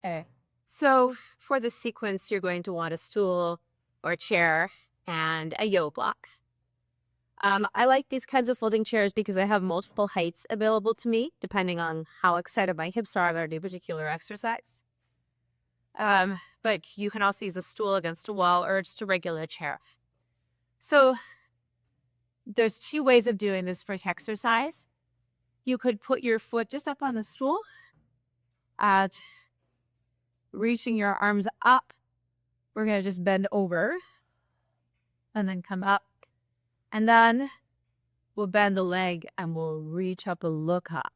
Okay. So for the sequence, you're going to want a stool or a chair and a yo block. I like these kinds of folding chairs because I have multiple heights available to me, depending on how excited my hips are about any particular exercise. But you can also use a stool against a wall or just a regular chair. So there's two ways of doing this first exercise. You could put your foot just up on the stool, at reaching your arms up. We're going to just bend over and then come up. And then we'll bend the leg and we'll reach up and look up.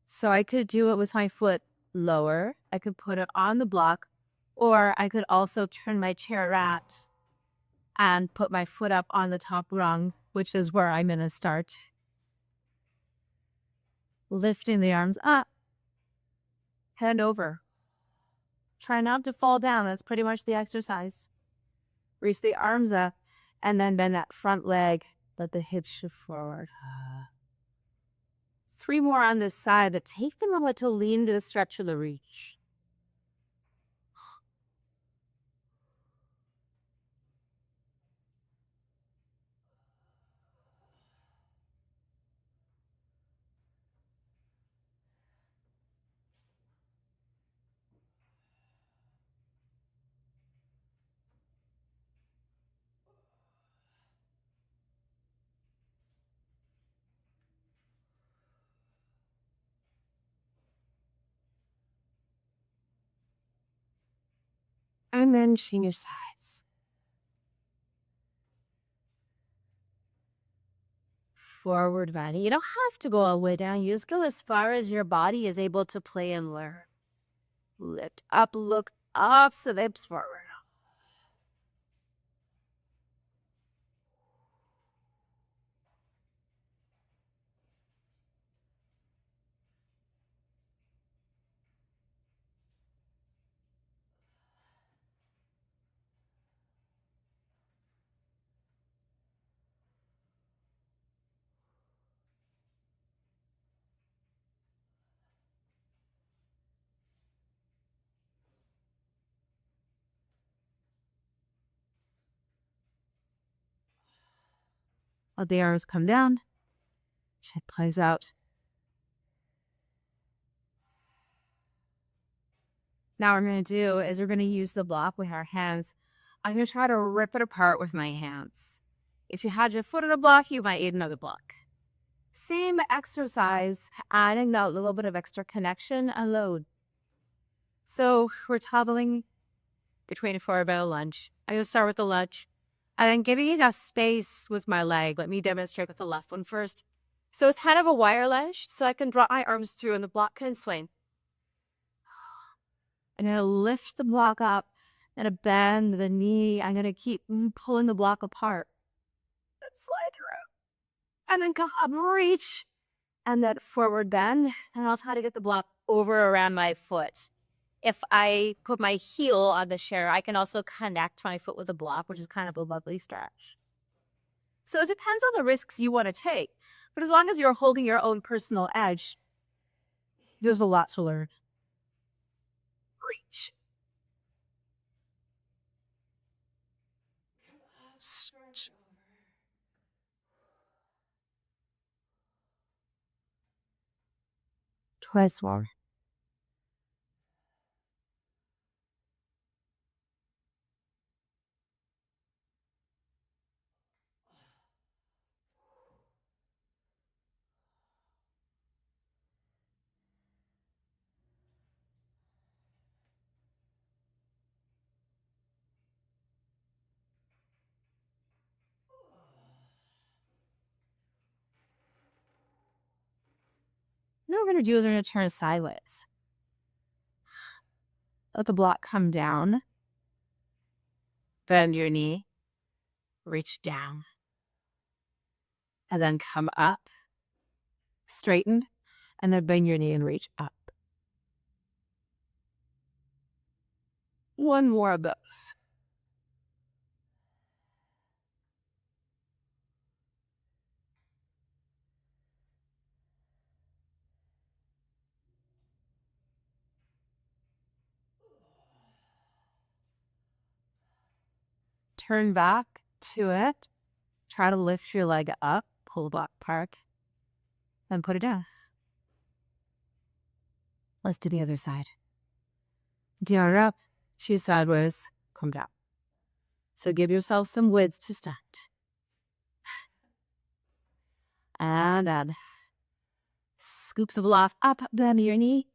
So I could do it with my foot lower. I could put it on the block, or I could also turn my chair around and put my foot up on the top rung, which is where I'm going to start. Lifting the arms up, hand over. Try not to fall down. That's pretty much the exercise. Reach the arms up and then bend that front leg. Let the hips shift forward. 3 more on this side, but take the moment to lean to the stretch of the reach. And then chin your sides. Forward bending. You don't have to go all the way down. You just go as far as your body is able to play and learn. Lift up, look up, so the hips forward. Let the arms come down. Chest plays out. Now what we're going to do is we're going to use the block with our hands. I'm going to try to rip it apart with my hands. If you had your foot on a block, you might need another block. Same exercise, adding that little bit of extra connection and load. So we're toddling between a forward bend and lunge. I'm going to start with the lunge. And then giving enough space with my leg. Let me demonstrate with the left one first. So it's kind of a wire lunge, so I can drop my arms through and the block can swing. I'm going to lift the block up. I'm going to bend the knee. I'm going to keep pulling the block apart. Slide through. And then come up, reach. And then forward bend. And I'll try to get the block over around my foot. If I put my heel on the chair, I can also connect my foot with the block, which is kind of a lovely stretch. So it depends on the risks you want to take. But as long as you're holding your own personal edge, there's a lot to learn. Reach. Stretch. Twice more. Now what we're going to do is we're going to turn sideways. Let the block come down. Bend your knee. Reach down. And then come up. Straighten. And then bend your knee and reach up. One more of those. turn back to it. Try to lift your leg up, pull the block apart, and put it down. Let's do the other side. Down up, two sideways, come down. So give yourself some width to stand. And then scoop the block up, bend your knee,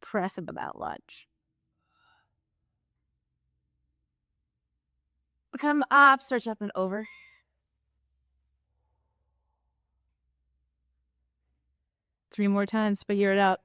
press up about lunge. Come up, stretch up and over. Three more times, figure it out.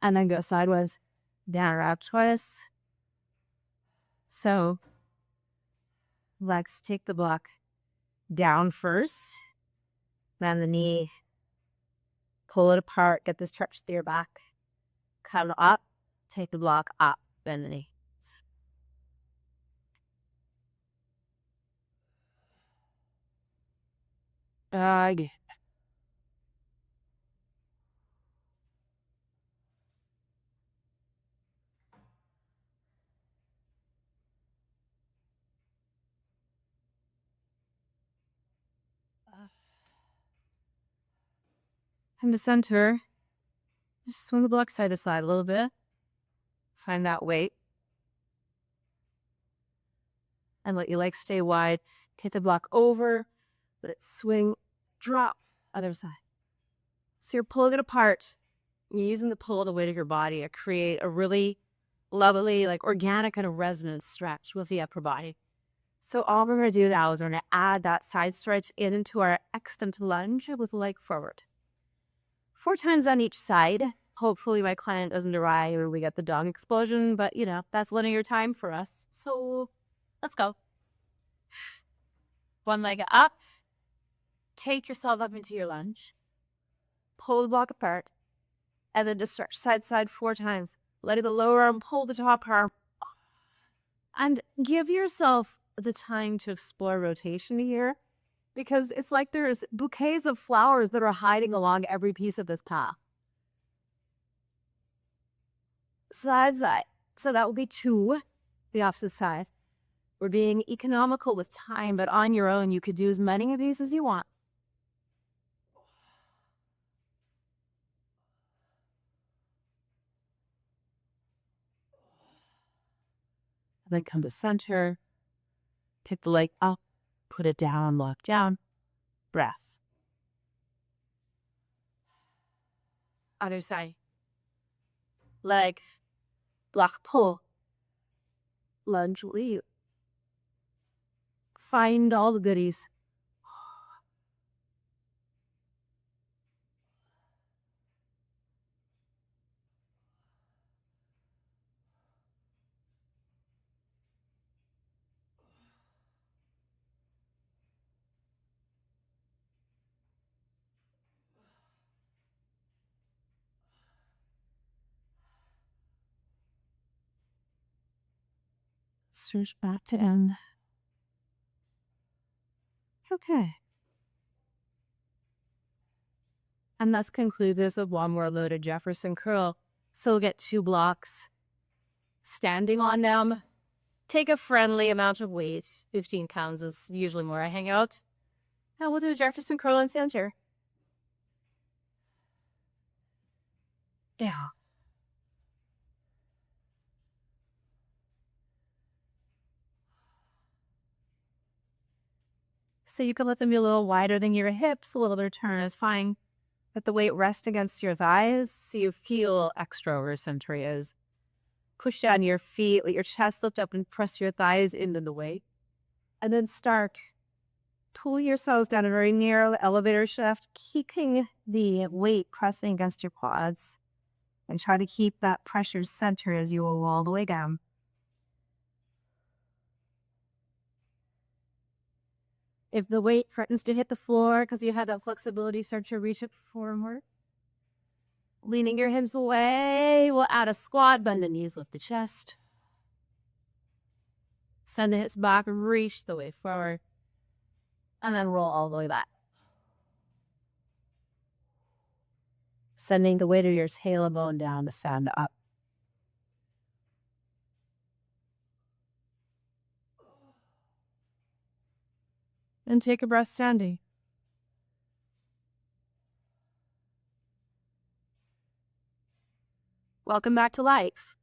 And then go sideways, down, up twice. So let's take the block down first, then the knee, pull it apart, get the stretch through your back, come up, take the block up, bend the knee. Again. Come to center. Just swing the block side to side a little bit. Find that weight. And let your legs stay wide. Take the block over, let it swing, drop, other side. So you're pulling it apart. You're using the pull of the weight of your body to create a really lovely, like organic kind of resonance stretch with the upper body. So all we're going to do now is we're going to add that side stretch into our extend lunge with the leg forward. 4 times on each side. Hopefully my client doesn't arrive or we get the dog explosion, but you know, that's linear time for us. So let's go. One leg up. Take yourself up into your lunge. Pull the block apart. And then just stretch side to side 4 times. Letting the lower arm pull the top arm. And give yourself the time to explore rotation here, because it's like there's bouquets of flowers that are hiding along every piece of this path. Side, side. So that will be 2, the opposite side. We're being economical with time, but on your own, you could do as many of these as you want. And then come to center. Pick the leg up, put it down, lock down, breath. Other side. Leg, block, pull, lunge, leave. Find all the goodies. Stretch back to end. Okay. And let's conclude this with one more loaded Jefferson curl. So we'll get 2 blocks. Standing on them. Take a friendly amount of weight. 15 pounds is usually where I hang out. Now we'll do a Jefferson curl in center. There. So you can let them be a little wider than your hips. A little bit of turn is fine. Let the weight rest against your thighs so you feel extra where center is. Push down your feet, let your chest lift up and press your thighs into the weight. And then start Pull yourselves down a very narrow elevator shaft, keeping the weight pressing against your quads. And try to keep that pressure centered as you roll all the way down. If the weight threatens to hit the floor because you have that flexibility, start to reach it forward. Leaning your hips away, we'll add a squat, bend the knees, lift the chest. Send the hips back, reach the way forward. And then roll all the way back. Sending the weight of your tailbone down to stand up. And take a breath standing. Welcome back to life.